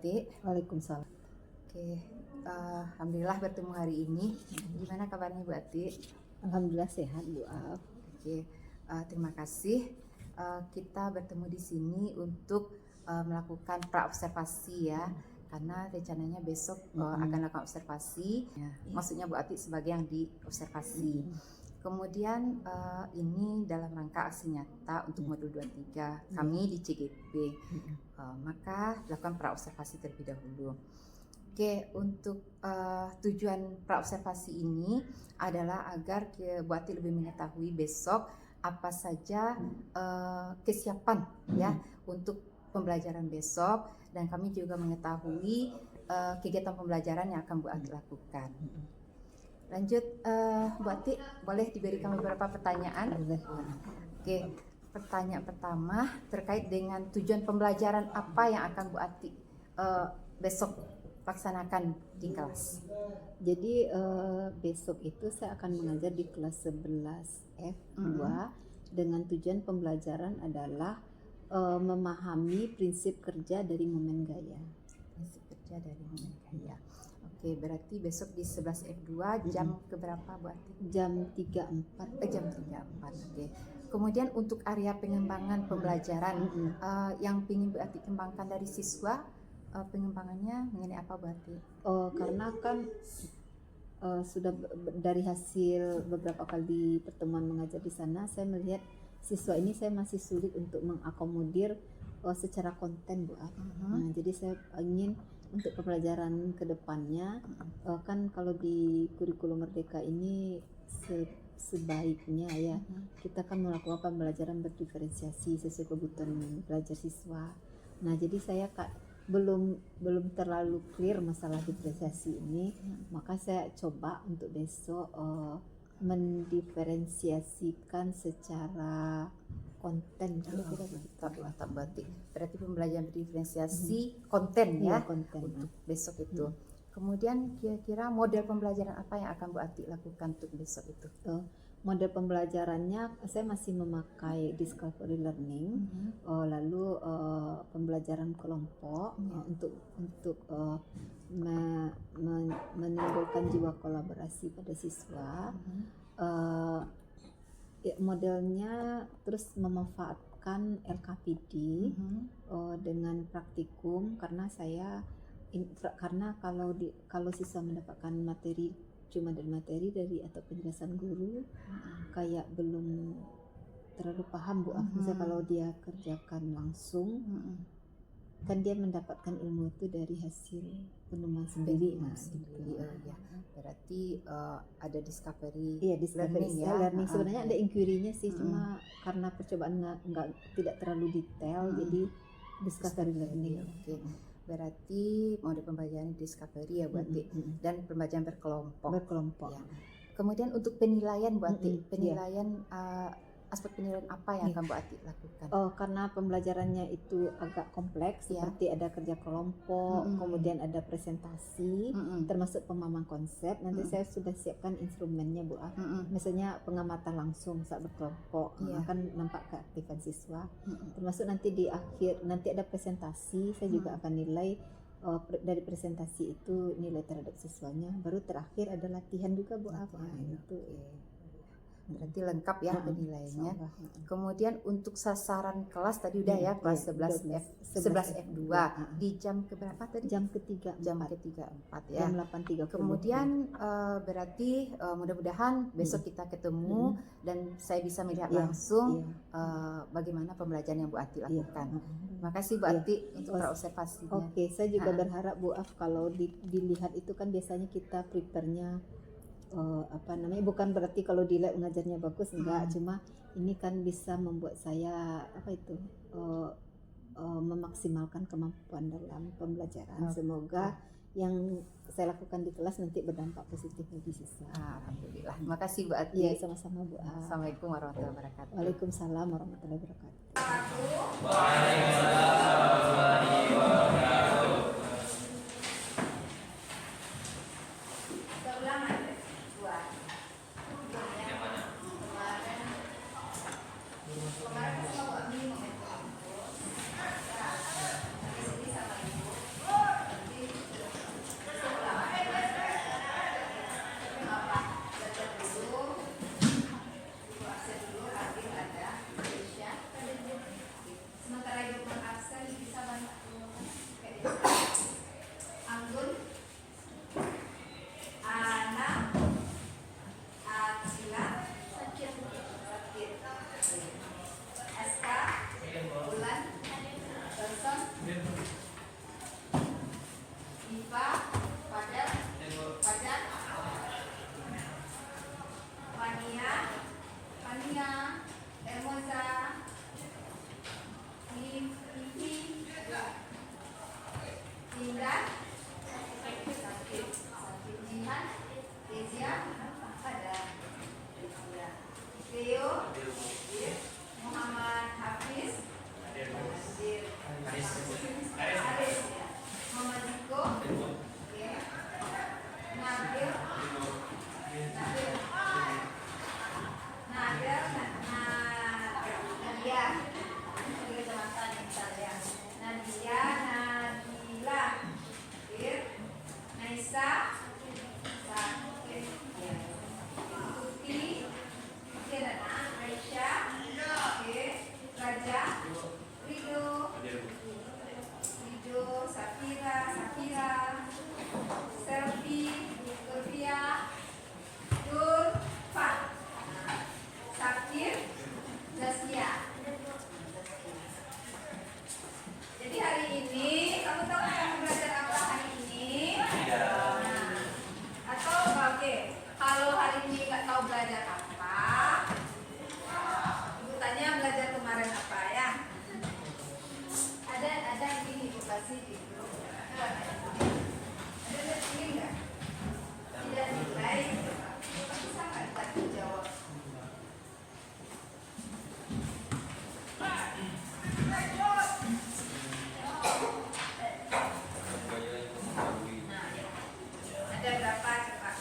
Ati. Waalaikumsalam. Oke, alhamdulillah bertemu hari ini. Gimana kabarnya Bu Ati? Alhamdulillah sehat Bu Af. Oke, terima kasih. Kita bertemu di sini untuk melakukan praobservasi ya, karena rencananya besok akan lakukan observasi. Ya, maksudnya Bu Ati sebagai yang diobservasi. Kemudian ini dalam rangka aksi nyata untuk modul 23 kami di CGP. Maka lakukan praobservasi terlebih dahulu. Oke, untuk tujuan praobservasi ini adalah agar Bu Ati lebih mengetahui besok apa saja kesiapan ya untuk pembelajaran besok, dan kami juga mengetahui kegiatan pembelajaran yang akan Bu Ati lakukan. Lanjut, Bu Ati, boleh diberikan beberapa pertanyaan? Oke, pertanyaan pertama terkait dengan tujuan pembelajaran apa yang akan Bu Ati besok laksanakan di kelas. Jadi besok itu saya akan mengajar di kelas 11 F2 dengan tujuan pembelajaran adalah memahami prinsip kerja dari momen gaya. Prinsip kerja dari momen gaya. Oke, berarti besok di 11 F2 jam keberapa Bu Ati? Jam 3.4. Jam 3.4. Oke. Kemudian untuk area pengembangan pembelajaran yang ingin Bu Ati kembangkan dari siswa, pengembangannya mengenai apa Bu Ati? Karena kan sudah dari hasil beberapa kali pertemuan mengajar di sana, saya melihat siswa ini saya masih sulit untuk mengakomodir secara konten Bu Af. Nah, jadi saya ingin untuk pembelajaran kedepannya kan kalau di kurikulum Merdeka ini sebaiknya ya kita kan melakukan pembelajaran berdiferensiasi sesuai kebutuhan belajar siswa. Nah, jadi saya belum terlalu clear masalah diferensiasi ini, maka saya coba untuk besok mendiferensiasikan secara konten kira-kira begitu. Berarti pembelajaran diferensiasi konten ya, konten untuk besok itu. Kemudian kira-kira model pembelajaran apa yang akan Bu Ati lakukan untuk besok itu? Model pembelajarannya saya masih memakai discovery learning, lalu pembelajaran kelompok untuk menimbulkan jiwa kolaborasi pada siswa. Modelnya terus memanfaatkan LKPD dengan praktikum, karena kalau siswa mendapatkan materi cuma dari materi atau penjelasan guru kayak belum terlalu paham Bu Af. Misalnya kalau dia kerjakan langsung kan dia mendapatkan ilmu itu dari hasil penemuan sendiri. Ya. Berarti ada discovery learning ya. Learning sebenarnya ada inquiry-nya sih, cuma karena percobaan tidak terlalu detail jadi discovery learning. Oke. Berarti mode pembelajaran discovery ya Bu Ati, dan pembelajaran berkelompok. Ya. Kemudian untuk penilaian Bu Ati, aspek penilaian apa yang akan Bu Ati lakukan? Karena pembelajarannya itu agak kompleks, seperti ada kerja kelompok, kemudian ada presentasi, termasuk pemahaman konsep. Nanti saya sudah siapkan instrumennya Bu Af. Misalnya pengamatan langsung saat berkelompok, akan nampak keaktifan siswa. Termasuk nanti di akhir nanti ada presentasi, saya juga akan nilai dari presentasi itu nilai terhadap siswanya. Baru terakhir ada latihan juga Bu Af. Itu. Berarti lengkap ya penilaiannya. Kemudian untuk sasaran kelas tadi udah ya, kelas 11 F2 di jam keberapa tadi? Jam ketiga 4 ya. Jam 8.30. Kemudian berarti mudah-mudahan besok kita ketemu dan saya bisa melihat langsung bagaimana pembelajaran yang Bu Ati lakukan. Makasih Bu Ati untuk praobservasinya. Oke, saya juga berharap Bu Af kalau dilihat itu kan biasanya kita prepare-nya bukan berarti kalau dilihat ngajarnya bagus, enggak, cuma ini kan bisa membuat saya memaksimalkan kemampuan dalam pembelajaran. Semoga yang saya lakukan di kelas nanti berdampak positif bagi siswa. Alhamdulillah. Terima kasih Bu Ati. Ya, sama-sama Bu Af. Assalamualaikum warahmatullahi wabarakatuh. Waalaikumsalam warahmatullahi wabarakatuh. Nabil, Nabil, Nadia, ini kecamatan misalnya. Nadia, Nabila, Naisa, Tuti, Aisyah, Raja, Rido, Safira, Selvi, Sofia, Durfa, Sakir, Zasya. Jadi hari ini kamu tahu kamu belajar apa hari ini? Nah, atau oke, kalau hari ini nggak tahu belajar apa, ibu tanya belajar kemarin apa ya? Ada ini ibu kasih di grup. Ada ini nggak? Tidak nilai, bisa nggak tadi jawab? Ada berapa coba?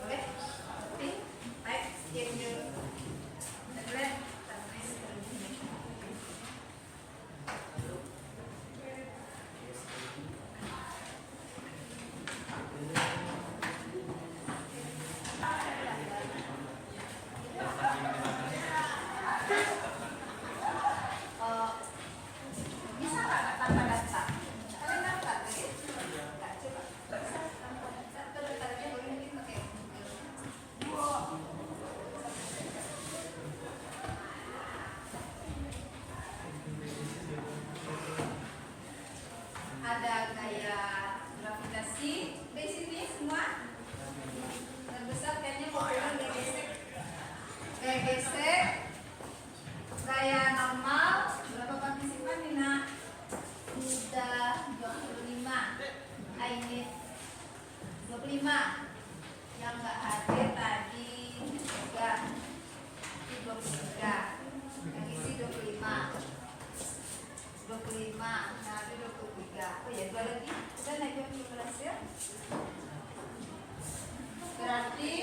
Boleh? Pink? Baik, diam dulu. Ada bisa nggak tanpa data? Kalian daftar lagi? Nggak, coba. Tanpa data, terus tadi boleh mungkin pakai ada gaya gravitasi di sini semua. Terbesar kayaknya populer gaya gesek. Gaya gesek, gaya normal. Berapa partisipan nih nak? Sudah 25. Ini 25. Yang nggak hadir tadi juga 23. Yang isi 25. 25. Nah, itu 23. Oh ya, dua lagi. Udah naik 12 ya. Berarti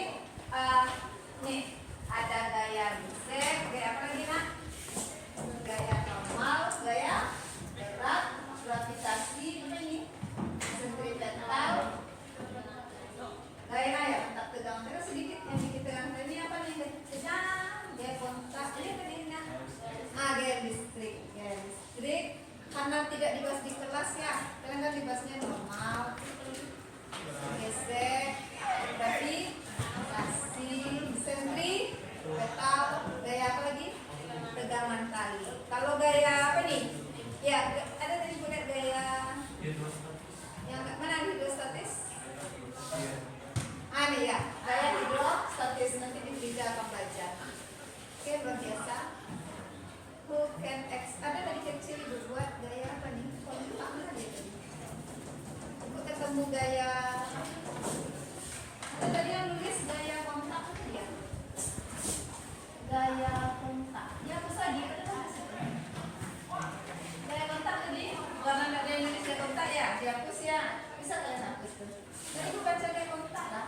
nih ada gaya bisek, gaya apa lagi nak? Gaya normal, gaya berat, gravitasi, ini sentripetal, gaya ya, tak tegang terus sedikit, yang sedikit tegang ini apa nih? Sedang, gaya kontak, ini tadi nak? Gaya listrik, karena tidak dibahas di kelas ya, kalian kan dibahasnya normal, gesek, berarti kasih sentri, petal, gaya apa lagi? Tegangan tali. Kalau gaya apa nih? Ya, ada tadi punya gaya yang mana hidrostatis? Nih ya, gaya hidrostatis nanti di Frida akan belajar. Oke, luar biasa. Who can X? Ada tadi kecil ibu buat gaya apa nih? Kontak mana dia tadi? Untuk ketemu gaya. Ada tadi yang nulis gaya kontak apa dia? Gaya kontak. Ya apa saja? Gaya kontak tadi warna nggak ada yang nulis gaya kontak ya? Dihapus ya. Bisa kalian hapus tuh. Jadi ibu baca gaya kontak lah.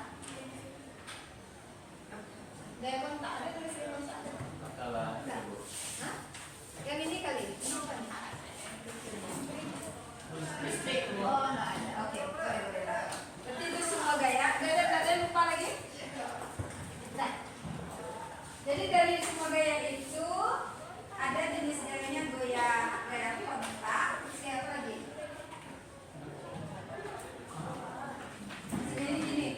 Gaya kontak ada tulis gaya kontak. Enggak. Hah? Yang ini kali. Ini apa nih? Listrik. Oh, nggak ada. Oke, boleh lah. Berarti itu semua gaya. Gak ada lupa lagi. Nah, jadi dari semua gaya itu ada jenis gayanya gaya kontak. Terus apa lagi? Jadi gini,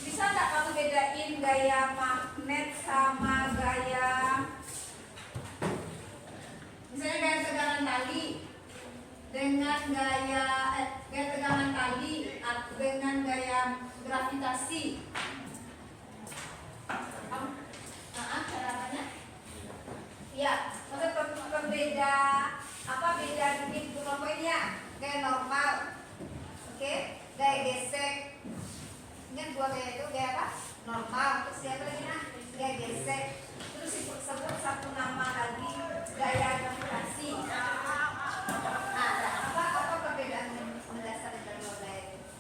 bisa nggak kamu bedain gaya magnet sama gaya, misalnya gaya tegangan tali dengan gaya tegangan tali dengan gaya gravitasi? Caranya? Ya, maksudnya pembeda apa beda di kelompoknya? Gaya normal, oke? Gaya gesek. Ingat dua gaya itu, gaya apa? Normal. Terus siapa lagi nah? Gaya gesek. Terus sebut satu nama lagi, gaya gravitasi. Apa perbedaan mendasar dari dua gaya itu?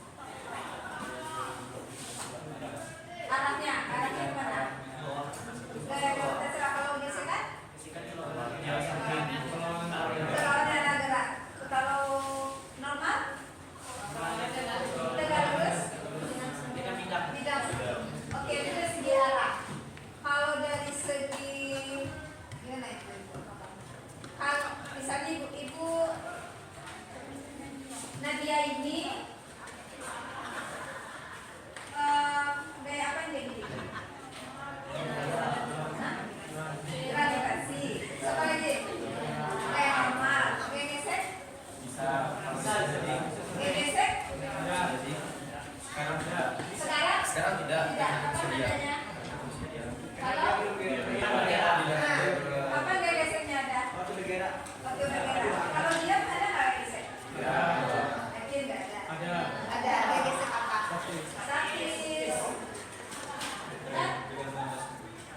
Statis.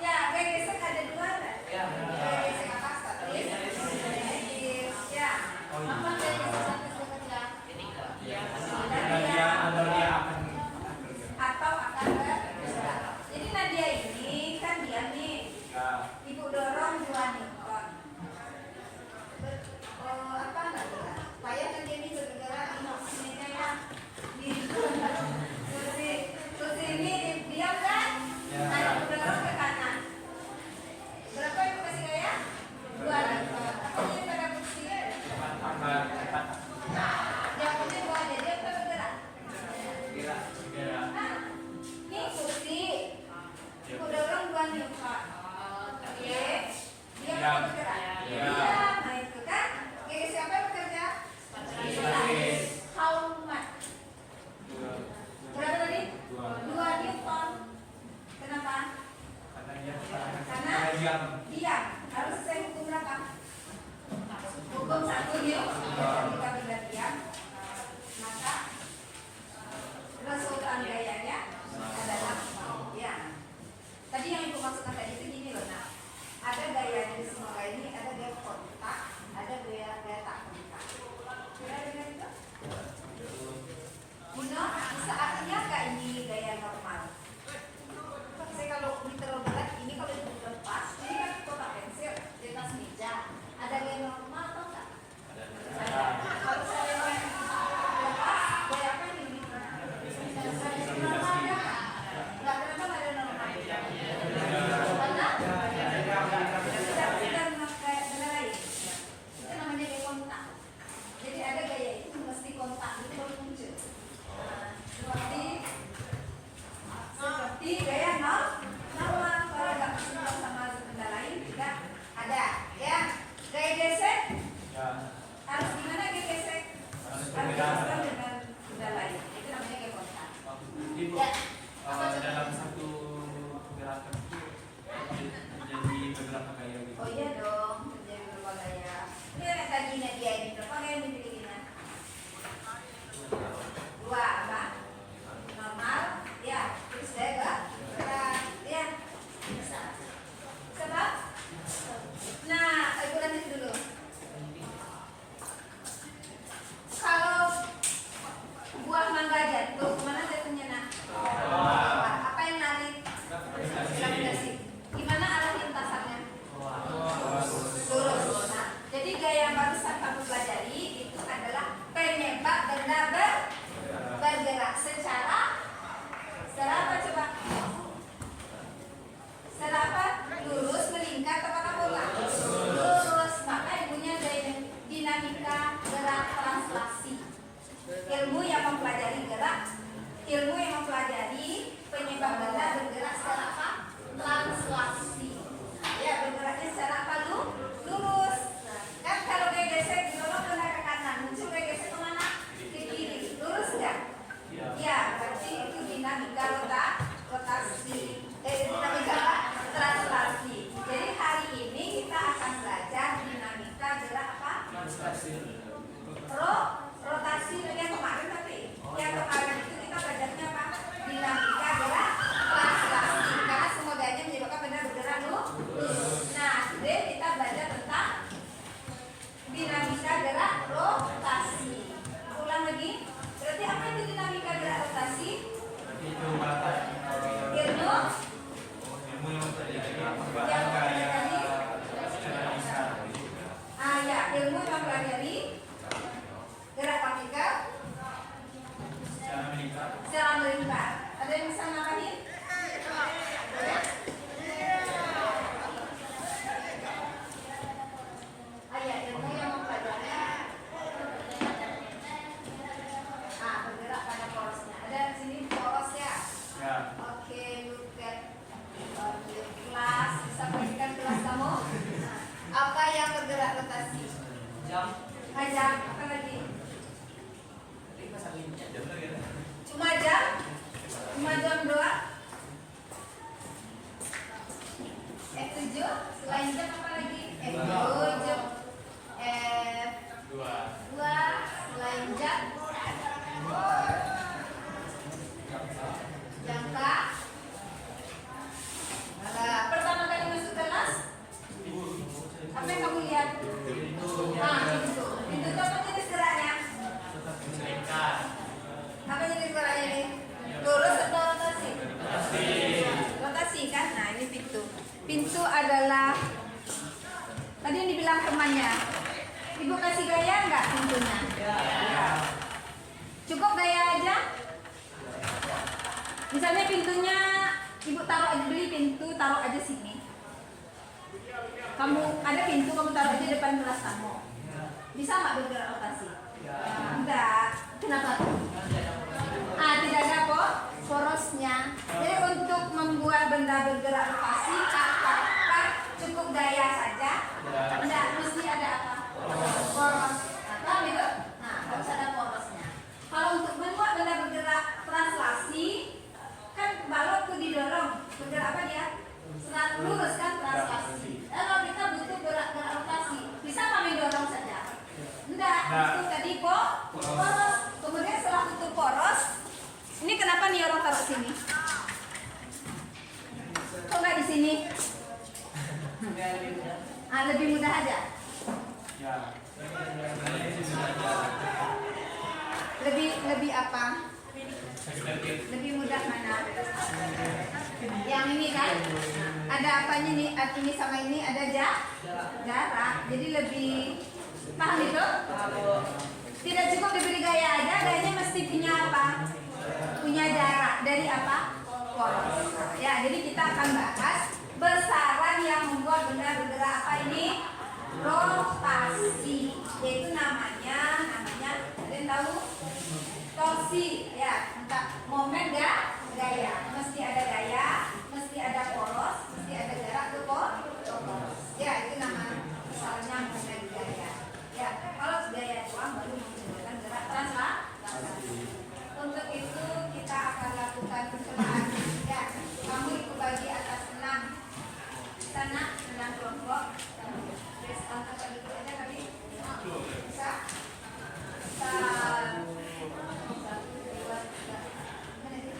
Ya, gaya gesek ada dua kan? Gaya gesek apa? Statis. Ya. Apa gaya gesek statis yang kecil? Atau akan bergerak. Jadi Nadia ini kan diam nih. Ibu dorong 2 Newton. Apa enggak gerak? Supaya Nadia ini bergerak di mesinnya ya. Terus ini diam kan? Nah, ibu dorong ke kanan. Berapa ibu kasih gaya? 2 Newton. Apa ini pada kursi? Yang penting 2 aja. Dia bergerak. Nah, ini kursi. Ibu dorong 2 Newton. Oke. Dia bergerak. Diam. Nah itu kan. Oke, siapa yang bekerja? How much? Berapa tadi? 2 Newton. Kenapa? Karena diam. Harus selesai hukum berapa? Hukum 1 Newton. Kita beda diam. Maka resultan gayanya adalah ya. Tadi yang ibu maksudkan tadi itu gini loh, nah. Ada gaya di semua gaya ini, ada gaya kontak, ada gaya tak kontak. Kira dengar itu? Bunda, bisa artinya nggak ini gaya normal? Saya kalau ini terlalu berat, ini kalau itu lepas, ini kan kotak pensil di atas meja. Ada gaya normal atau enggak? Ada. Kalau saya lepas, gaya apa ini? Normal ya? Nggak kenapa nggak ada normal? Itu namanya gaya kontak. Jadi ada gaya itu mesti kontak itu baru muncul. Seperti gaya normal. Kalau nggak bersentuhan sama benda lain tidak ada. Ya, gaya gesek harus gimana gaya gesek? Harus bersentuhan dengan benda lain. Itu namanya gaya kontak. Ya. Dalam satu gerakan itu menjadi beberapa gaya gitu. Oh iya dong, menjadi beberapa gaya. Ini tadi Nadia ini berapa gaya yang dimilikinya? 2 apa? Normal, ya. Terus gaya berat, ya. Bisa. Sebab? Nah, ibu lanjut dulu. Kalau buah mangga jatuh, kemana jatuhnya nak? Apa yang narik? Gravitasi. Gimana arah lintasannya? Lurus. Nah, jadi gaya yang barusan kamu pelajari itu adalah penyebab benda bergerak secara apa coba? Secara apa? Lurus, melingkar, atau parabola? Lurus. Maka ibunya dinamika gerak translasi. Ilmu yang mempelajari gerak, ilmu yang mempelajari penyebab benda bergerak secara apa? Translasi. Ya, bergeraknya secara apa? Lurus. Kan kalau gaya gesek didorong ke kanan, muncul gaya gesek kemana? Ke kiri. Lurus nggak? Ya, berarti itu dinamika rotasi. Dinamika translasi. Jadi hari ini kita akan belajar dinamika gerak apa? Rotasi yang kemarin tapi yang kemarin itu kita belajarnya apa? Dinamika gerak translasi. Karena semua gayanya menyebabkan benda bergerak lurus. Nah, today kita belajar tentang dinamika gerak rotasi. Ulang lagi. Berarti apa itu dinamika gerak rotasi? Itu mata Ilmu yang terjadi yang mempelajari secara lisan. ya, ilmu yang mempelajari gerak partikel Secara meningkat. secara melingkar. Ada yang bisa nambahin? Ya, ilmu yang mempelajari bergerak pada porosnya. Ada di sini poros ya. Ya. Oke, look at kelas. Bisa perhatikan kelas kamu. Apa yang bergerak rotasi? Jam. Jam. Apa lagi? Cuma jam? Cuma jam doang? F7? Selain jam apa lagi? F7 F2 Selain jam? Pintu adalah tadi yang dibilang temannya. Ibu kasih gaya nggak pintunya? Ya. Cukup gaya aja. Misalnya pintunya ibu taruh aja, beli pintu taruh aja sini. Kamu ada pintu kamu taruh aja depan kelas kamu. Bisa nggak bergerak rotasi? Enggak. Kenapa? Tidak ada kok porosnya. Jadi untuk membuat benda bergerak rotasi, apakah cukup gaya saja? Enggak, mesti ada apa? Poros. Paham itu? Nah, harus ada porosnya. Kalau untuk membuat benda bergerak translasi, kan balok tuh didorong. Bergerak apa dia? Serat lurus kan translasi. Kalau kita butuh gerak-gerak rotasi, bisa kami dorong saja? Enggak, itu tadi kok poros. Kemudian setelah tutup poros, ini kenapa nih orang taruh sini? Kok nggak di sini? Lebih mudah aja. Ya. Lebih apa? Lebih mudah mana? Yang ini kan? Ada apanya nih? Ini sama ini ada jarak. Jadi lebih paham itu? Tidak cukup diberi gaya aja, gayanya mesti punya apa? Punya jarak dari apa? Poros. Ya, jadi kita akan bahas besaran yang membuat benda bergerak apa ini? Rotasi. Yaitu namanya ada yang tahu? Torsi. Ya, entah momen gaya. Mesti ada gaya, mesti ada poros, mesti ada jarak ke poros. Ya, itu nama misalnya momen gaya. Ya, kalau gaya doang baru menggunakan gerak translasi. Untuk itu kita akan lakukan percobaan. Ya, kamu ikut bagi atas 6 sana 6 kelompok. Terus angkat lagi aja kali. Bisa. Bisa. 1, 2, 3. Mana sih?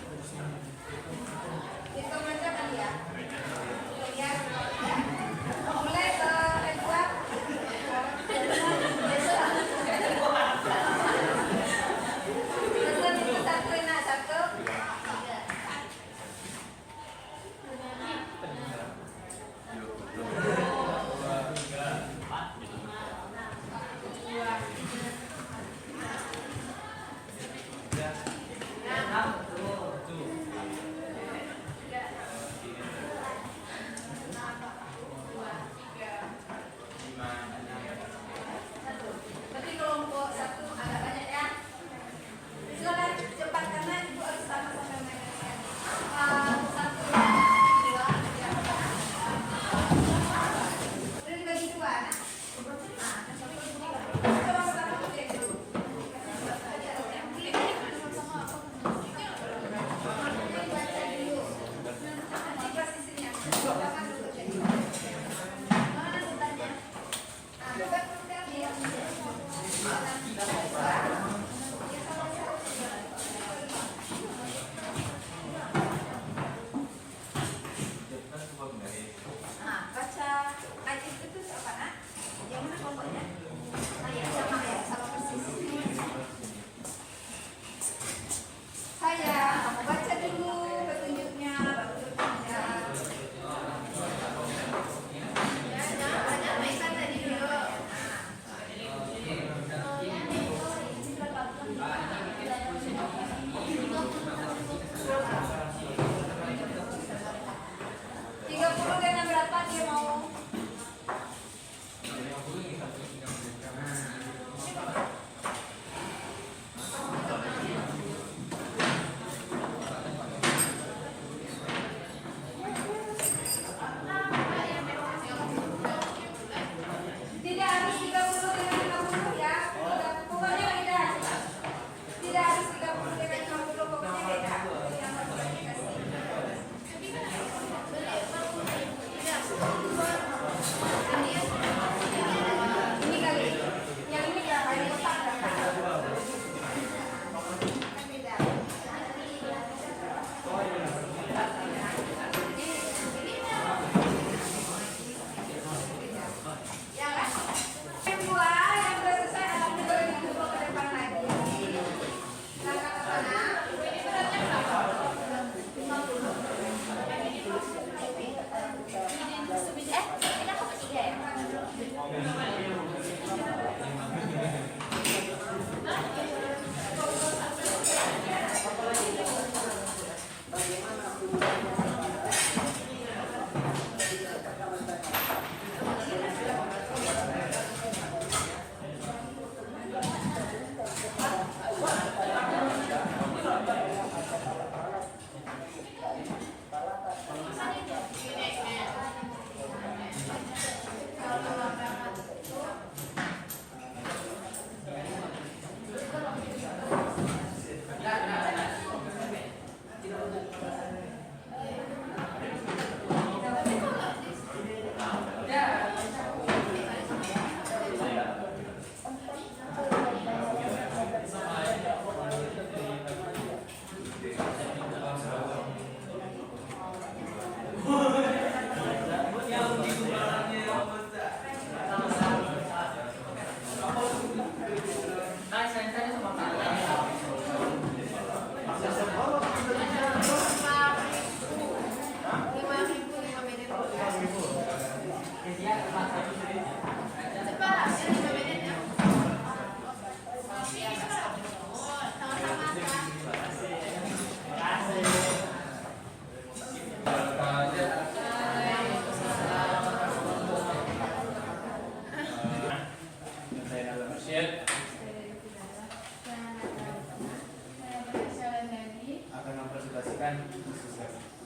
akan mempresentasikan.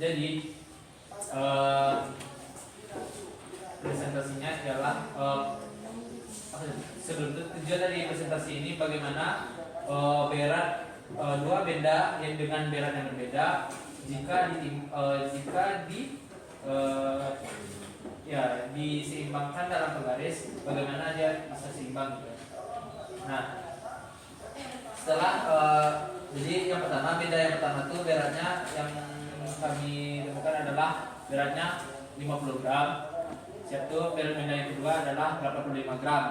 Jadi presentasinya adalah sebelum itu tujuan dari presentasi ini bagaimana berat dua benda yang dengan berat yang berbeda jika diseimbangkan dalam penggaris, bagaimana dia bisa seimbang gitu. Nah, setelah jadi yang pertama, benda yang pertama itu beratnya yang kami temukan adalah beratnya 50 gram. Satu benda yang kedua adalah 85 gram.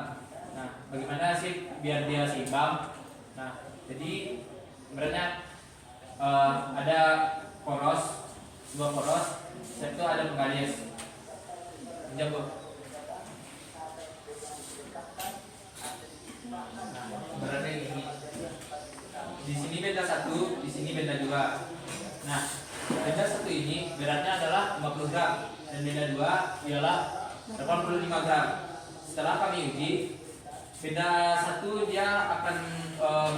Nah, bagaimana sih biar dia seimbang? Nah, jadi beratnya ada poros, dua poros. Satu ada penggaris. Jago. Nah, beratnya ini. Di sini benda satu, di sini benda dua. Nah, benda satu ini beratnya adalah 50 gram dan benda dua ialah 85 gram. Setelah kami uji, benda satu dia akan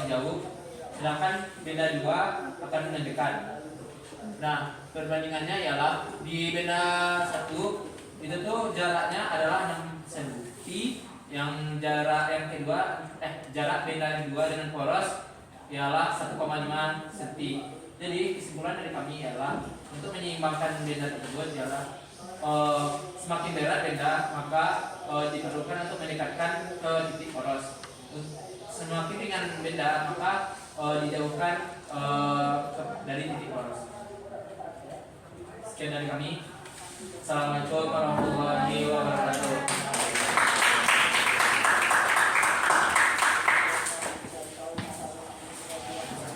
menjauh, sedangkan benda dua akan mendekat. Nah, perbandingannya ialah di benda satu itu tuh jaraknya adalah 6 cm, yang jarak yang kedua jarak benda yang kedua dengan poros ialah 1,5 cm. Jadi kesimpulan dari kami ialah untuk menyeimbangkan benda tersebut ialah semakin berat benda maka diperlukan untuk mendekatkan ke titik poros. Semakin ringan benda maka dijauhkan dari titik poros. Sekian dari kami. Assalamualaikum warahmatullahi wabarakatuh.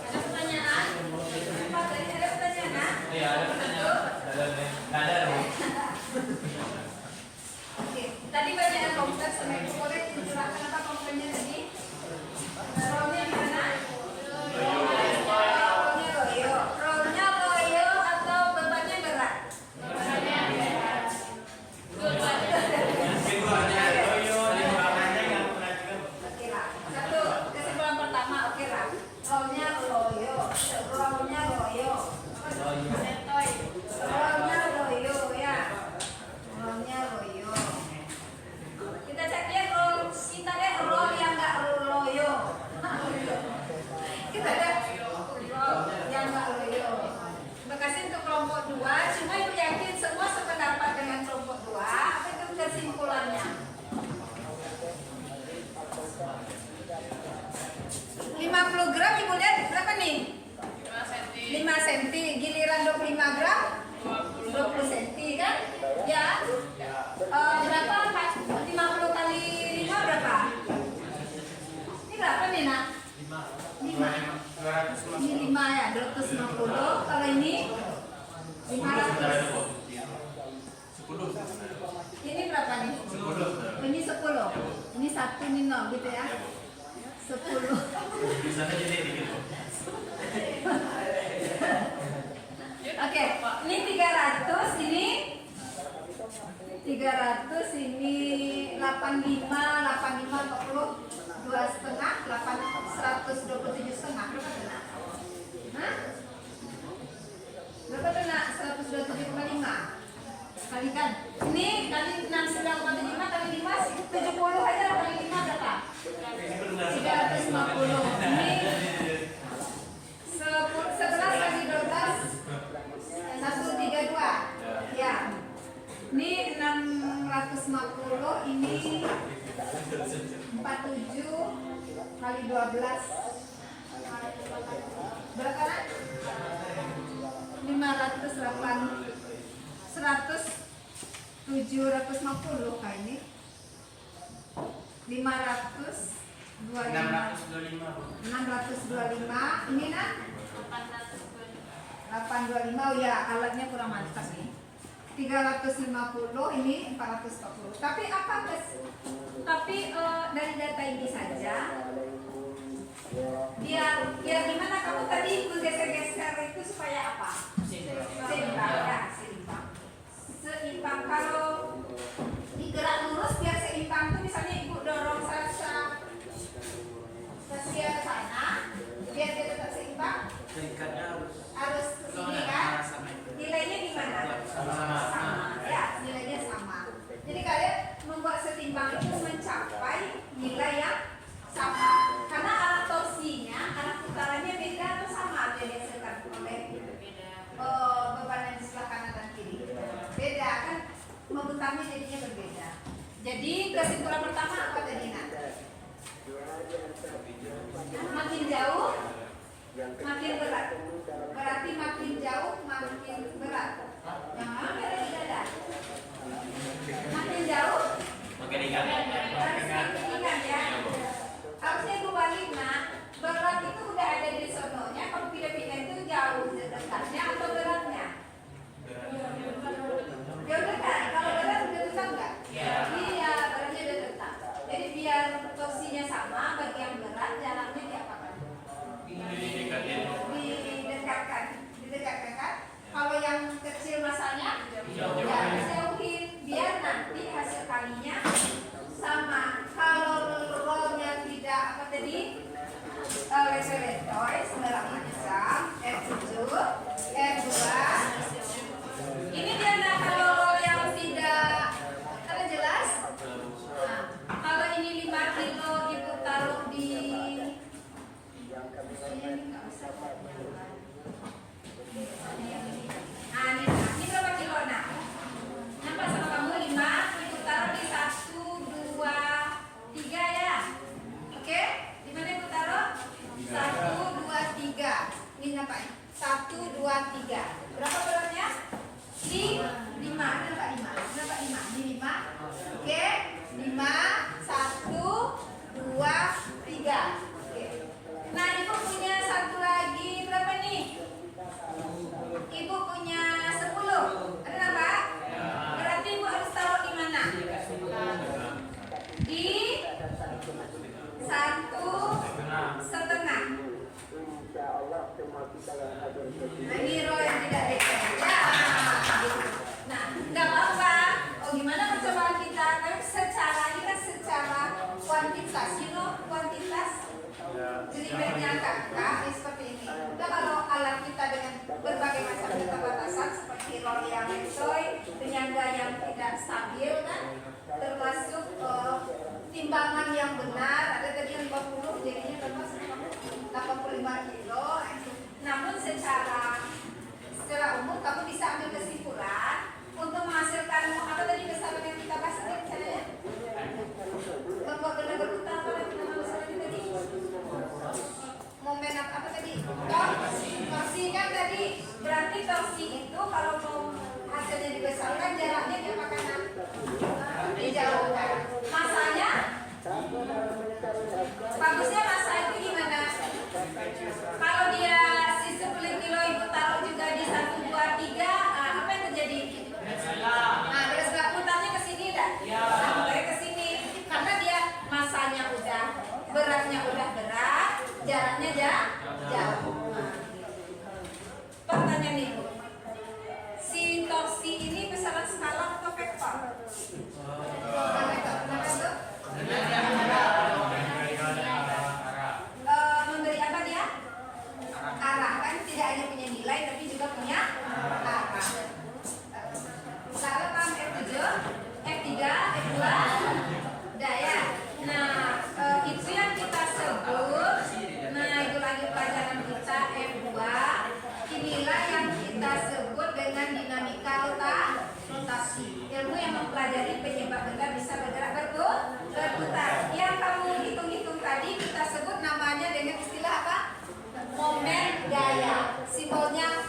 Ada pertanyaan? Pak, tadi ada pertanyaan? Iya, ada pertanyaan. Ada dong. Oke, tadi banyak komputer sama ibu, boleh dijelaskan apa komputernya tadi? Rollnya di mana? Rollnya loyo. Rollnya loyo atau bebannya berat? Bebannya berat. Oke lah. Satu, kesimpulan pertama, oke lah. Rollnya loyo. Rollnya loyo. Setoy. ini 300, ini 300, ini 85, 40, 2,5, 127 setengah. Berapa kena? Hah? Berapa kena? 127,5. Kalikan. Ini kali 69,75 kali 5 70 aja, kali 5 berapa? 350. Ini 11 kali 12 132. Ya. Ini 650, ini 47 kali 12 berapa kan? 508 750 kali ini 625 ini nah 825. Oh ya, alatnya kurang mantap nih. 350, ini 440. Tapi apa guys? Tapi dari data ini saja biar gimana kamu tadi menggeser-geser itu supaya apa? Seimbang ya, seimbang. Kalau digerak lurus biar seimbang tuh misalnya ibu dorong Sasha ke sana biar dia tetap seimbang. Harus ke sini kan? Nilainya gimana? Sama. Ya, nilainya sama. Jadi kalian membuat setimbang itu mencapai nilai yang sama. Karena arah torsinya, arah putarannya beda atau sama yang dihasilkan oleh beban yang di sebelah kanan dan kiri. Beda kan? Memutarnya jadinya berbeda. Jadi kesimpulan pertama apa tadi Nak? Makin jauh makin berat. Berarti makin jauh makin berat. Yang mana ada di dada? Makin jauh makin ringan. makin ringan ya. Harusnya ibu balik Nak. Berat itu udah ada di sononya. Kalau pindah-pindah itu jauh dekatnya atau beratnya? Jauh dekat. Kalau berat udah dekat nggak? Iya, beratnya udah dekat. Jadi biar torsinya sama, bagi yang berat jalannya diapakan? Didekatkan kan? Kalau yang kecil masanya dijauhin biar nanti hasil kalinya sama. Kalau rollnya tidak apa tadi toys merahnya besar R7 R2 ini dia. Nah kalau roll yang tidak ada jelas, nah, kalau ini 5 kilo ibu taruh di ini berapa kilo Nak? Nampak sama kamu 5, ibu taruh di 1, 2, 3 ya. Oke? Di mana ibu taruh? 1, 2, 3. Ini nampak 1, 2, 3. Berapa beratnya? Di 5. Nampak 5. Nampak 5. Di 5. Oke? 5, 1, 2, 3. Oke. Nah, ibu punya satu lagi berapa nih? Ibu punya 10. Ada nampak? Berarti ibu harus taruh di mana? Di 1,5. Nah, ini row yang tidak dekat. Ya. Nah, nggak apa-apa. Oh, gimana percobaan kita? Kan secara ini kan secara kuantitas, kuantitas. Jadi kakak seperti ini. Nah, kalau alat kita dengan berbagai macam keterbatasan seperti roll yang toy, penyangga yang tidak stabil kan, termasuk timbangan yang benar. Ada tadi yang 50, jadinya berapa? 85 kilo. Namun secara umum kamu bisa ambil kesimpulan untuk menghasilkan apa tadi besaran yang kita bahas tadi caranya? Membuat benda berputar apa yang nama besarannya tadi? Momen apa tadi? Torsi kan tadi. Berarti torsi itu kalau mau hasilnya dibesarkan jaraknya diapakan? Dijauhkan. Masanya? Bagusnya masa itu gimana? Kalau dia si 10 kilo ibu taruh juga di 1, 2, 3, dengan dinamika rotasi. Ilmu yang mempelajari penyebab benda bisa bergerak berputar. Yang kamu hitung-hitung tadi kita sebut namanya dengan istilah apa? Momen gaya. Simbolnya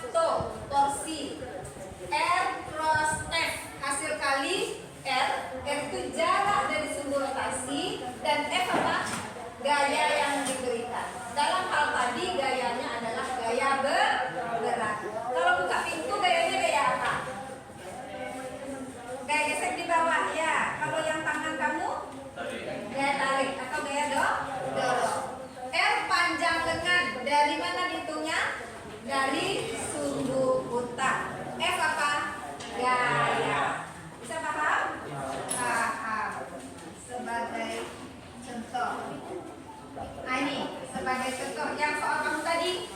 torsi. R cross F. Hasil kali R itu jarak dari sumbu rotasi, dan F apa? Gaya yang diberikan. Dalam hal tadi gayanya adalah gaya bergerak. Kalau buka pintu gayanya gaya apa? Gaya gesek di bawah ya. Kalau yang tangan kamu gaya tarik atau gaya dorong. R panjang lengan. Dari mana dihitungnya? Dari sumbu utang. F apa? Gaya. Bisa paham? Paham. Sebagai contoh. Nah ini sebagai contoh yang soal kamu tadi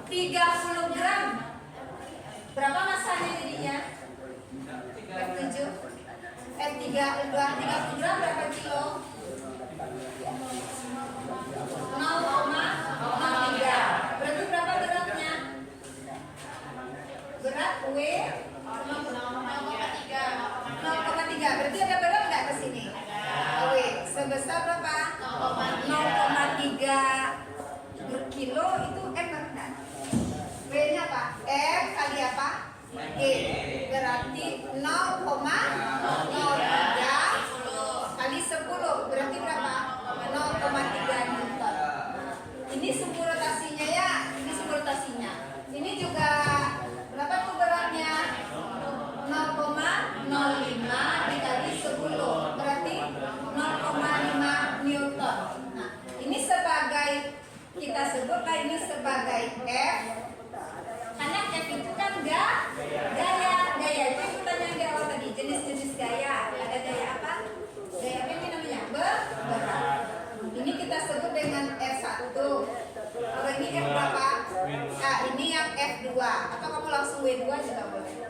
30 gram. Berapa masanya jadinya? F7 F30 gram berapa kilo? 0,03. Berarti berapa beratnya? Berat W 0,3. Berarti ada berat nggak ke sini? W sebesar berapa? 0,3 kilo. Itu M berat. W-nya apa? F kali apa? G. Berarti 0,03 kali 10. Berarti berapa? 0,3 Newton. Ini sumbu rotasinya ya. Ini sumbu rotasinya. Ini juga berapa tuh beratnya? 0,05 dikali 10. Berarti 0,5 Newton. Nah, ini sebagai kita sebutlah ini sebagai F. Karena F itu kan gaya. Gaya itu yang pertanyaan di awal tadi, jenis-jenis gaya. Ada gaya apa? Gaya apa ini namanya? Berat. Ini kita sebut dengan F1. Kalau ini F berapa? Nah, ini yang F2. Atau kamu langsung W2 juga boleh.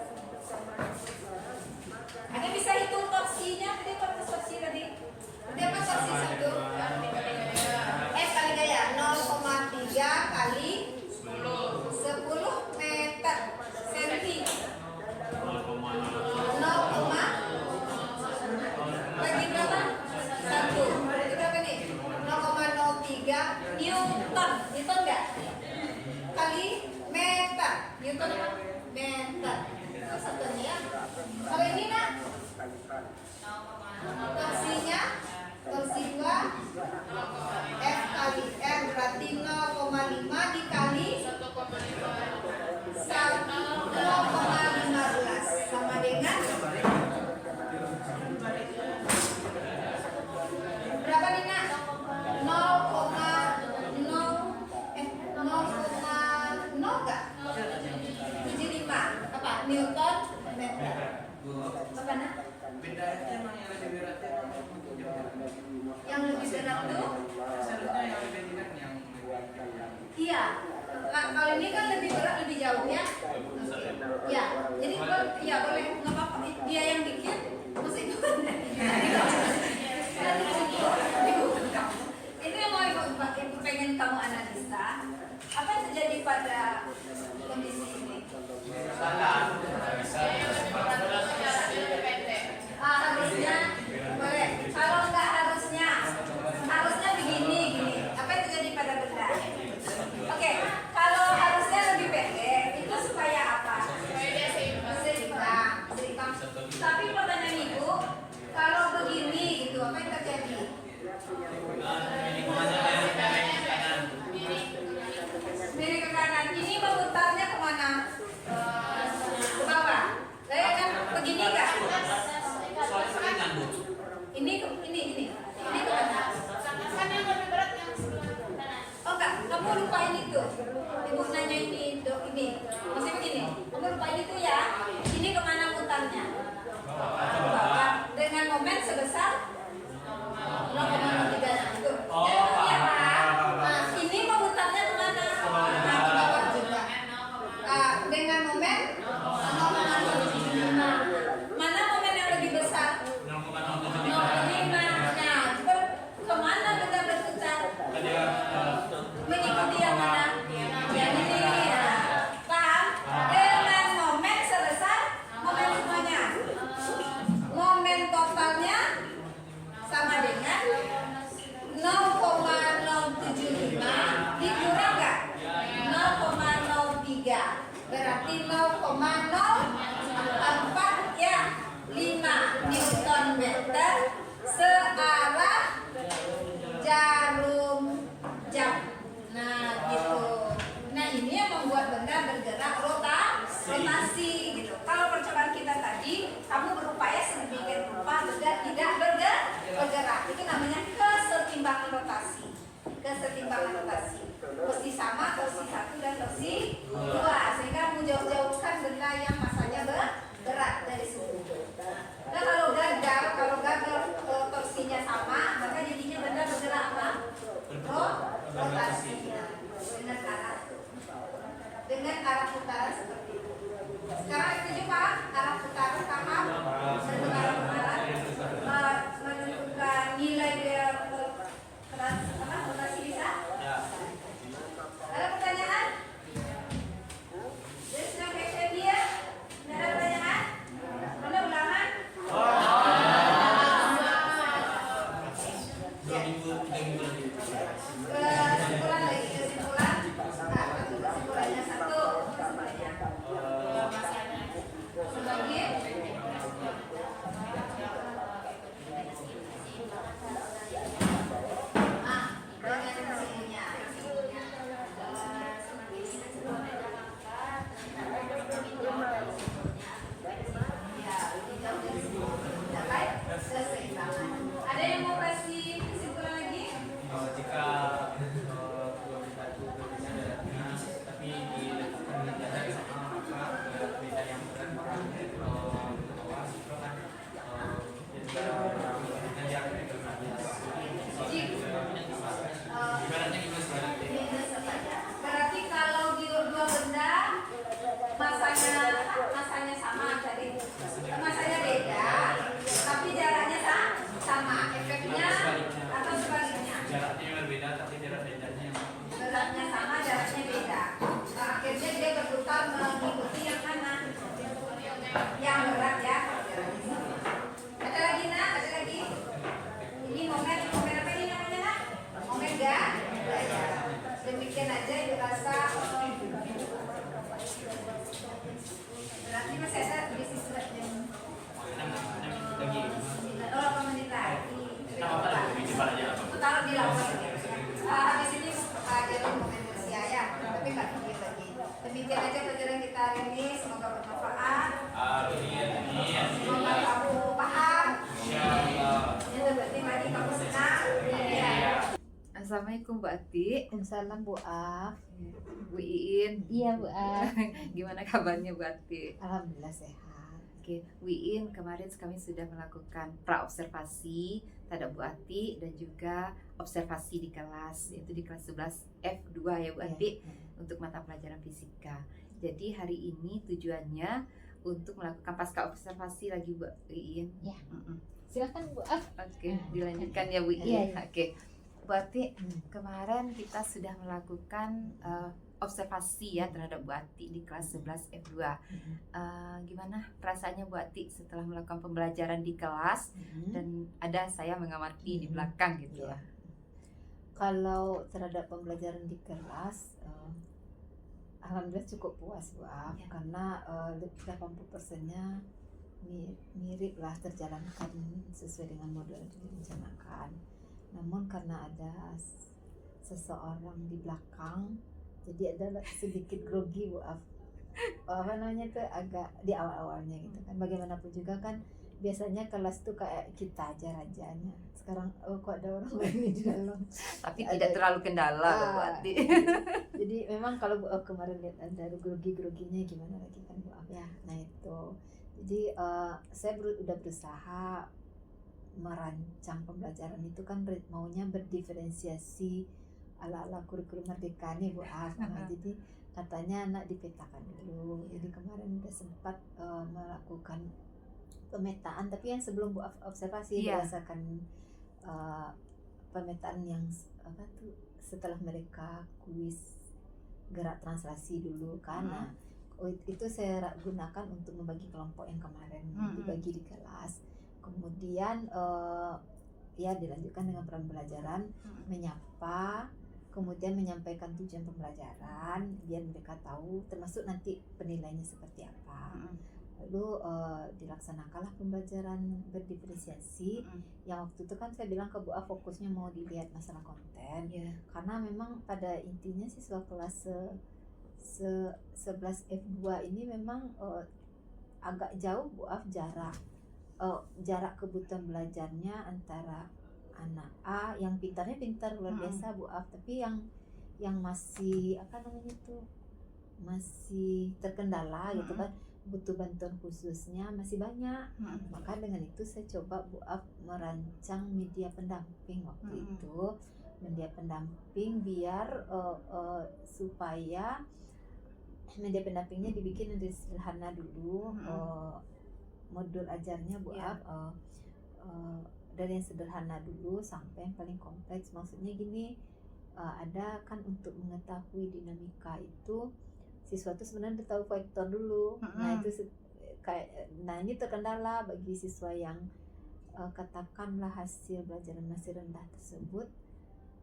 Ada bisa hitung torsinya? Tadi torsi tadi. Berapa torsi 1? F kali gaya 0,3 kali 10 meter senti. 0, bagi berapa? 1. Berarti berapa nih? 0,03 Newton. Newton enggak? Kali meter. Newton apa? Meter. Itu satunya ya. Kalau ini nak? Torsinya? Torsi 2 F kali M berarti 0,5 dikali 0,15 sama dengan berapa nih nak? 0,0 enggak? 75 apa? Newton meter. Apa nak? Yang lebih berat tuh? Iya. Kalau ini kan lebih berat, lebih jauh ya. Ya. Jadi ya boleh nggak apa-apa. Dia yang bikin, mesti itu. Ini yang mau ibu pengen kamu analisa. Apa yang terjadi pada kondisi ini? Harusnya boleh. Kalau nggak harusnya begini. Apa yang terjadi pada benda? Oke, kalau harusnya lebih pendek itu supaya apa? Seimbang. Tapi pertanyaan ibu, kalau begini gitu, apa yang terjadi? Miring ke kanan. Ini memutarnya kemana? Ke bawah. Saya kan begini nggak? Ini kemana? Kan yang lebih berat yang sebelah kanan. Oh enggak, kamu lupain itu. Ibu nanya ini. Masih begini. Kamu lupain itu ya. Ini kemana mutarnya? Ke bawah. Dengan momen sebesar 0,03 itu. Ya Pak. Nah, ini memutarnya kemana? Nah, ke bawah juga. Dengan momen 0,05. Mana momen yang lebih besar? 0,5. Nah, kemana benda berputar? Mengikuti yang mana? Yang ini ya. Paham? Dengan 0,04 ya 5 Newton meter searah jarum jam. Nah gitu. Nah ini yang membuat benda bergerak rotasi gitu. Kalau percobaan kita tadi, kamu berupaya sedemikian rupa benda tidak bergerak. Itu namanya kesetimbangan rotasi. Torsi sama, torsi 1 dan torsi 2, sehingga menjauh-jauhkan benda yang masanya berat dari situ. Nah kalau gagal torsinya sama, maka jadinya benda bergerak apa? Rotasi. Dengan arah putaran seperti itu. Sekarang setuju Pak? Arah putaran paham? Arah putaran menentukan nilai dia rotasi bisa? Ada pertanyaan? Jadi sudah kayak dia? Tidak ada pertanyaan? Ada ulangan? Kesimpulan lagi, kesimpulan. Nah, kesimpulannya satu. Kesimpulannya. Lagi. Dengan kesimpulannya. Ada yang mau kasih kesimpulan lagi? Jika dua benda itu berbeda beratnya, tapi diletakkan di jarak yang sama, maka benda yang berat akan membawa kan jadi jaraknya ibaratnya gitu sebenarnya. Berarti kalau di dua benda masanya sama, jadi masanya beda, tapi jaraknya sama, efeknya atau sebaliknya. Jaraknya berbeda tapi bedanya Beratnya sama, jaraknya beda. Akhirnya dia berputar mengikuti yang mana? Yang berat ya. Ada lagi nak? Ada lagi? Ini momen apa ini namanya nak? Omega. Demikian aja itu rasa. Berarti masih ada di sisi yang 8 menit lagi. Taruh di lawan. Habis ini jadi momen Rusia ya, tapi nggak begini lagi. Demikian aja pelajaran kita hari ini, semoga bermanfaat. Semoga kamu paham. Yang penting lagi kamu senang. Ya. Assalamualaikum Bu Ati. Salam Bu Af. Bu Iin. Iya Bu Af. Gimana kabarnya Bu Ati? Alhamdulillah sehat. Oke, Bu Iin, kemarin kami sudah melakukan pra-observasi terhadap Bu Ati dan juga observasi di kelas, yaitu di kelas 11 F2 ya Bu Ati, untuk mata pelajaran fisika. Jadi hari ini tujuannya untuk melakukan pasca observasi lagi Bu Iin. Ya. Silakan Bu Af. Oke, dilanjutkan ya Bu Iin. Iya, iya. Oke. Bu Ati, kemarin kita sudah melakukan observasi ya terhadap Bu Ati di kelas 11 F2. Gimana perasaannya Bu Ati setelah melakukan pembelajaran di kelas dan ada saya mengamati di belakang gitu Iya. lah. Kalau terhadap pembelajaran di kelas, alhamdulillah cukup puas Bu Af, Ya. karena 80%-nya mirip lah terjalankan sesuai dengan model yang direncanakan. Namun karena ada seseorang di belakang, jadi ada sedikit grogi Bu Af. Apa namanya tuh, agak di awal-awalnya gitu kan. Bagaimanapun juga kan biasanya kelas tuh kayak kita aja rajanya. Sekarang kok ada orang lain di dalam. Tapi tidak terlalu kendala Bu Ati. Jadi memang kalau Bu Af kemarin lihat ada grogi-groginya gimana lagi kan Bu Af ya. Nah itu. Jadi saya udah berusaha merancang pembelajaran itu kan maunya berdiferensiasi ala-ala kurikulum merdeka nih Bu Af. Nah, jadi katanya anak dipetakan dulu. Jadi kemarin udah sempat melakukan pemetaan, tapi yang sebelum Bu Af observasi berdasarkan pemetaan yang apa tuh setelah mereka kuis gerak translasi dulu kan. Nah, itu saya gunakan untuk membagi kelompok yang kemarin dibagi di kelas. Kemudian ya dilanjutkan dengan peran pembelajaran, menyapa, kemudian menyampaikan tujuan pembelajaran biar mereka tahu, termasuk nanti penilaiannya seperti apa. Lalu dilaksanakanlah pembelajaran berdiferensiasi. Yang waktu itu kan saya bilang ke Bu A fokusnya mau dilihat masalah konten, karena memang pada intinya siswa kelas 11 F2 ini memang agak jauh Bu A jarak kebutuhan belajarnya antara anak A yang pintarnya pintar luar biasa Bu A, tapi yang masih apa namanya itu masih terkendala gitu kan, butuh bantuan khususnya masih banyak. Maka dengan itu saya coba Bu A merancang media pendamping waktu itu, media pendamping biar supaya media pendampingnya dibikin dari sederhana dulu. Modul ajarnya Bu A dari yang sederhana dulu sampai yang paling kompleks. Maksudnya gini, ada kan untuk mengetahui dinamika itu siswa itu sebenarnya udah tahu vektor dulu. Nah itu ini terkendala bagi siswa yang katakanlah hasil belajaran masih rendah tersebut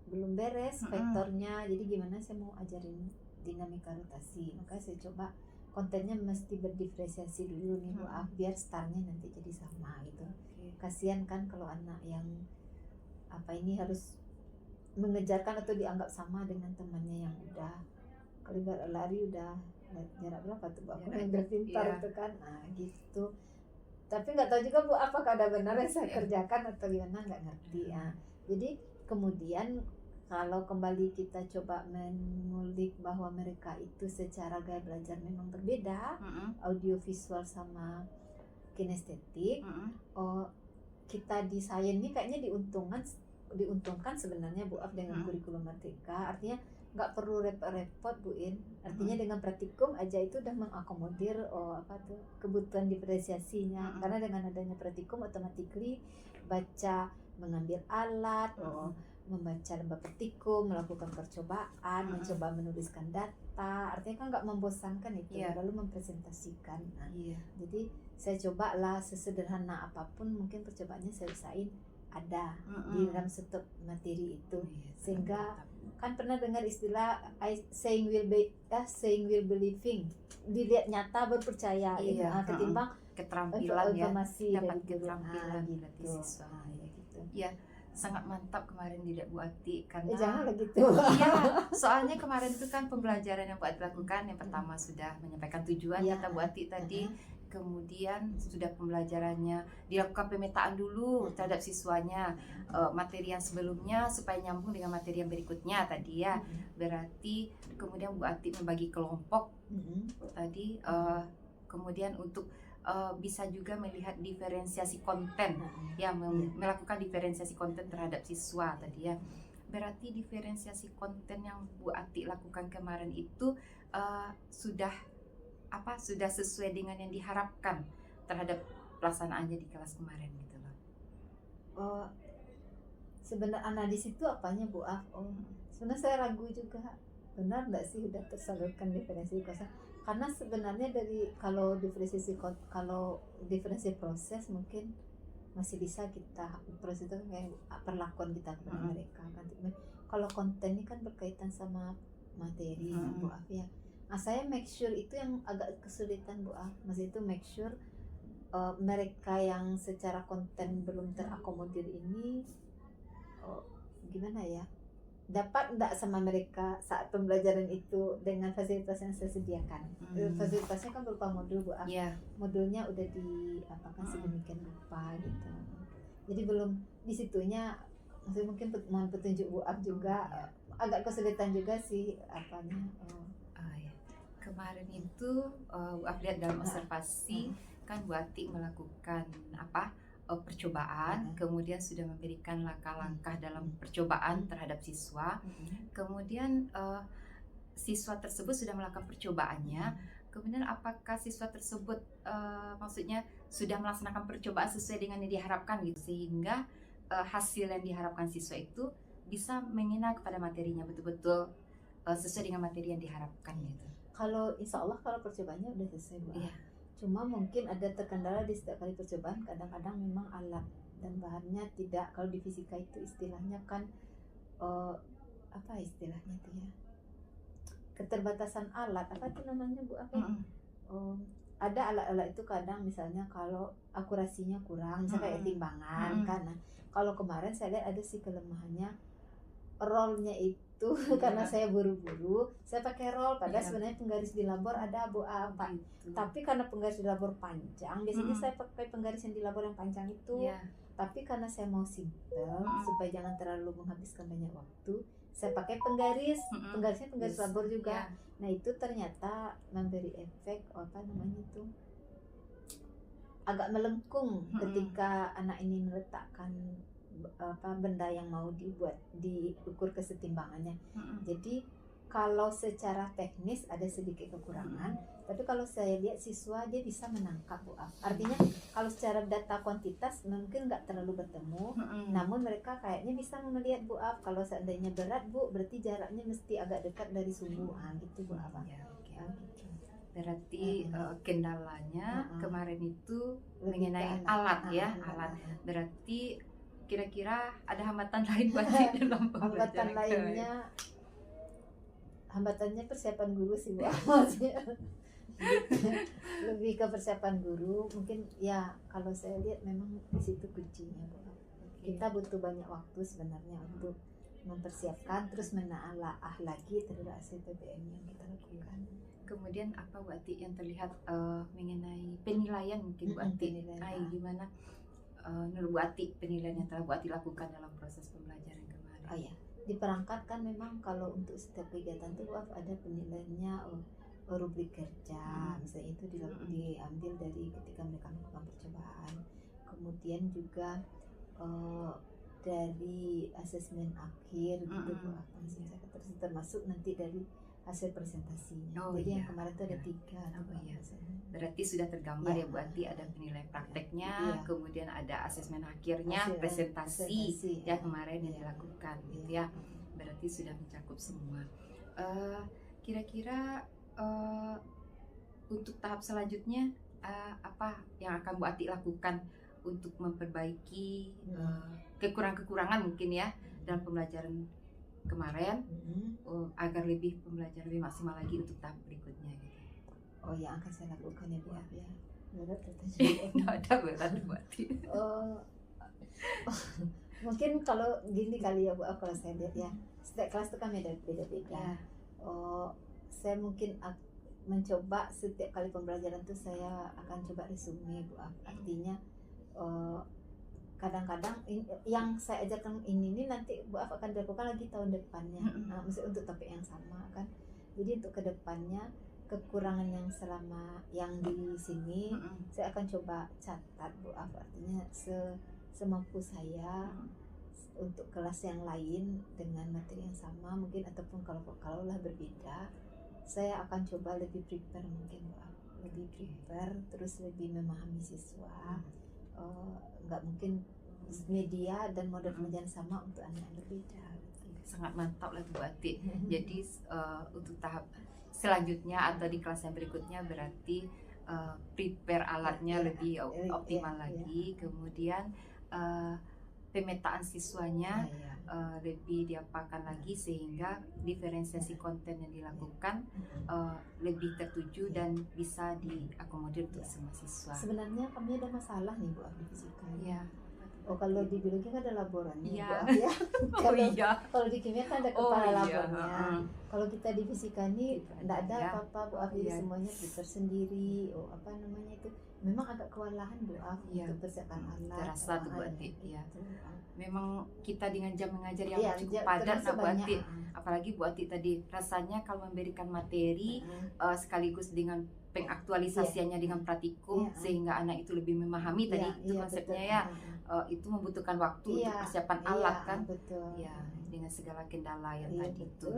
belum beres vektornya. Jadi gimana saya mau ajarin dinamika rotasi, maka saya coba kontennya mesti berdiferensiasi dulu nih Bu A, biar startnya nanti jadi sama gitu. Kasihan kan kalau anak yang harus mengejarkan atau dianggap sama dengan temannya yang udah kalau lari udah jarak berapa tuh Bu, aku yang udah pintar itu kan, nah gitu. Tapi nggak tahu juga Bu apakah ada benar yang saya kerjakan atau gimana, nggak ngerti ya. Jadi kemudian kalau kembali kita coba mengulik bahwa mereka itu secara gaya belajar memang berbeda, audiovisual sama kinestetik. Kita di sains ini kayaknya diuntungkan sebenarnya Bu Af dengan kurikulum Merdeka. Artinya nggak perlu repot-repot Bu In. Artinya dengan praktikum aja itu udah mengakomodir kebutuhan diferensiasinya. Karena dengan adanya praktikum automatically baca, mengambil alat, membaca lembah praktikum, melakukan percobaan, mencoba menuliskan data. Artinya kan nggak membosankan itu, lalu mempresentasikan. Nah, jadi saya cobalah sesederhana apapun mungkin percobaannya saya usahain ada di dalam setiap materi itu, sehingga kan pernah dengar istilah saying will believing, dilihat nyata berpercaya, ketimbang keterampilan informasi dapat dari guru. keterampilan gitu. berarti siswa. Gitu. Ya, sangat mantap kemarin Tidak Bu Ati karena Janganlah gitu. iya, soalnya kemarin itu kan pembelajaran yang Bu Ati lakukan yang pertama sudah menyampaikan tujuan kata Bu Ati tadi, kemudian sudah pembelajarannya dilakukan pemetaan dulu terhadap siswanya, materi yang sebelumnya supaya nyambung dengan materi yang berikutnya tadi ya. Berarti kemudian Bu Ati membagi kelompok tadi, kemudian untuk bisa juga melihat diferensiasi konten, melakukan diferensiasi konten terhadap siswa tadi ya. Berarti diferensiasi konten yang Bu Ati lakukan kemarin itu sudah sesuai dengan yang diharapkan terhadap pelaksanaannya di kelas kemarin gitu loh. Sebenarnya di situ apanya Bu Af? Sebenarnya saya ragu juga, benar nggak sih udah tersalurkan diferensiasi konten? Karena sebenarnya kalau diferensiasi proses mungkin masih bisa kita proses itu kayak perlakuan kita kepada mereka kan. Kalau konten ini kan berkaitan sama materi Bu Af ya. Nah, saya make sure itu yang agak kesulitan Bu Af. Maksudnya itu make sure mereka yang secara konten belum terakomodir ini gimana ya, dapat enggak sama mereka saat pembelajaran itu dengan fasilitas yang saya sediakan. Fasilitasnya kan berupa modul Bu Af. Modulnya udah diapakan sedemikian rupa gitu. Jadi belum di situnya, maksudnya mungkin mohon petunjuk Bu Af juga. Agak kesulitan juga sih apanya. Kemarin itu Bu Af lihat dalam observasi kan Bu Ati melakukan percobaan, kemudian sudah memberikan langkah-langkah dalam percobaan terhadap siswa. Kemudian siswa tersebut sudah melakukan percobaannya. Kemudian apakah siswa tersebut maksudnya sudah melaksanakan percobaan sesuai dengan yang diharapkan gitu, sehingga hasil yang diharapkan siswa itu bisa mengena kepada materinya betul-betul sesuai dengan materi yang diharapkan gitu. Kalau insya Allah kalau percobaannya udah selesai Bu. Cuma mungkin ada terkendala di setiap kali percobaan, kadang-kadang memang alat dan bahannya tidak. Kalau di fisika itu istilahnya kan apa istilahnya itu ya, keterbatasan alat, apa itu namanya Bu, apa ya? Oh, ada alat-alat itu kadang misalnya kalau akurasinya kurang, misalnya kayak timbangan kan. Nah, kalau kemarin saya lihat ada sih kelemahannya rollnya itu karena saya buru-buru, saya pakai roll padahal sebenarnya penggaris di labor ada Bu apa. Tapi karena penggaris di labor panjang, biasanya saya pakai penggaris yang di labor yang panjang itu. Tapi karena saya mau simple supaya jangan terlalu menghabiskan banyak waktu, saya pakai penggarisnya penggaris labor juga. Nah itu ternyata memberi efek apa namanya itu, agak melengkung ketika anak ini meletakkan apa benda yang mau diukur kesetimbangannya. Jadi kalau secara teknis ada sedikit kekurangan, tapi kalau saya lihat siswa dia bisa menangkap Bu. Artinya kalau secara data kuantitas mungkin nggak terlalu bertemu, namun mereka kayaknya bisa melihat Bu. Kalau seandainya berat Bu, berarti jaraknya mesti agak dekat dari sumbu, gitu Bu. Gitu. Berarti kendalanya kemarin itu mengenai alat ya, alat. Berarti kira-kira ada hambatan lain berarti dalam hambatan pembelajaran lainnya, hambatannya persiapan guru sih Bu. Lebih ke persiapan guru mungkin ya, kalau saya lihat memang di situ kuncinya Bu. Kita butuh banyak waktu sebenarnya untuk mempersiapkan, terus menelaah lagi terhadap hasil PPM yang kita lakukan. Kemudian apa Bu Ati yang terlihat mengenai penilaian mungkin Bu Ati? Gimana menurut Bu Ati penilaian yang telah Bu Ati lakukan dalam proses pembelajaran kemarin? Oh ya, di perangkat kan memang kalau untuk setiap kegiatan itu ada penilaiannya, rubrik kerja, misalnya itu diambil dari ketika mereka melakukan percobaan. Kemudian juga dari asesmen akhir gitu Bu, termasuk nanti dari hasil presentasinya. Jadi yang kemarin itu ada 3. Berarti sudah tergambar ya Bu Ati, ada penilaian prakteknya, kemudian ada asesmen akhirnya, presentasi ya kemarin yang dilakukan gitu ya. Berarti sudah mencakup semua. Kira-kira untuk tahap selanjutnya apa yang akan Bu Ati lakukan untuk memperbaiki kekurangan-kekurangan mungkin ya dalam pembelajaran kemarin, agar pembelajaran lebih maksimal lagi untuk tahap berikutnya gitu. Oh ya, akan saya lakukan ya Bu ya. Berat Nggak ada berat Bu Ati. Mungkin kalau gini kali ya Bu, kalau saya lihat ya, setiap kelas itu kan beda-beda. Saya mungkin mencoba setiap kali pembelajaran itu saya akan coba resume Bu. Artinya kadang-kadang yang saya ajarkan ini nanti Bu Af akan dilakukan lagi tahun depannya. Maksudnya untuk topik yang sama kan. Jadi untuk kedepannya kekurangan yang selama yang di sini saya akan coba catat Bu Af. Artinya semampu saya untuk kelas yang lain dengan materi yang sama mungkin, ataupun kalau lah berbeda, saya akan coba lebih prepare mungkin Bu Af. Lebih prepare, terus lebih memahami siswa. Nggak mungkin media dan model pembelajaran sama untuk anak yang berbeda. Sangat mantap lah Bu Ati. Jadi untuk tahap selanjutnya atau di kelas yang berikutnya berarti prepare alatnya lebih optimal lagi. Kemudian pemetaan siswanya lebih diapakan lagi sehingga diferensiasi konten yang dilakukan lebih tertuju dan bisa diakomodir untuk semua siswa. Sebenarnya kami ada masalah nih Bu Abi fisika. Ya. Kalau di biologi kan ada laborannya Ya. Bu Abi ya. Kalau di kimia kan ada kepala labornya. Kalau kita di fisika ini enggak ada apa-apa Bu Abi, semuanya tersendiri. Apa namanya itu? Memang agak kewalahan Bu Abi untuk persiapan alat. Terasa tuh Bu Ati. Ya. Memang kita dengan jam mengajar yang cukup padat Bu Ati. Apalagi Bu Ati tadi rasanya kalau memberikan materi sekaligus dengan pengaktualisasiannya dengan praktikum sehingga anak itu lebih memahami tadi itu konsepnya ya. Itu membutuhkan waktu untuk persiapan alat kan. Betul. Ya, dengan segala kendala yang tadi itu.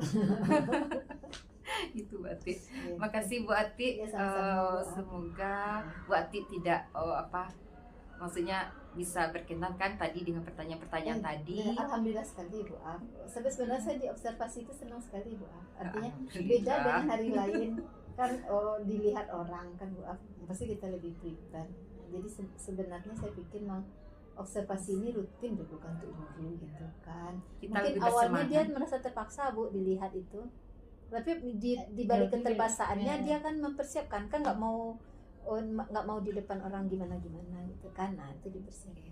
Itu Bu Ati. Makasih Bu Ati. Semoga Bu Ati tidak maksudnya bisa berkenan kan tadi dengan pertanyaan-pertanyaan tadi. Alhamdulillah sekali Bu Af. Sebenarnya saya di observasi itu senang sekali Bu Af. Artinya beda dengan hari lain kan, dilihat orang kan Bu Af. Pasti kita lebih prepare. Jadi sebenarnya saya pikir observasi ini rutin dilakukan untuk guru gitu kan. Kita Mungkin lebih awalnya dia bersemangat. merasa terpaksa Bu dilihat itu, tapi di balik keterpaksaannya dia kan mempersiapkan kan nggak mau di depan orang gimana gitu kan. Nah itu dipersiapkan.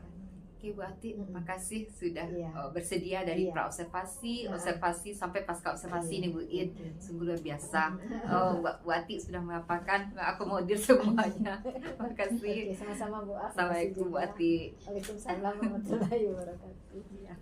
Oke Bu Ati, Mm-mm. makasih sudah Iya. bersedia dari Iya. praobservasi, Nah. observasi sampai pasca observasi Iya. nih Bu In. Oke. Sungguh luar biasa. Bu Ati sudah mengapakan, mengakomodir semuanya. Makasih. Oke, sama-sama Bu. Assalamualaikum Bu Ati. Waalaikumsalam warahmatullahi wabarakatuh. Ya.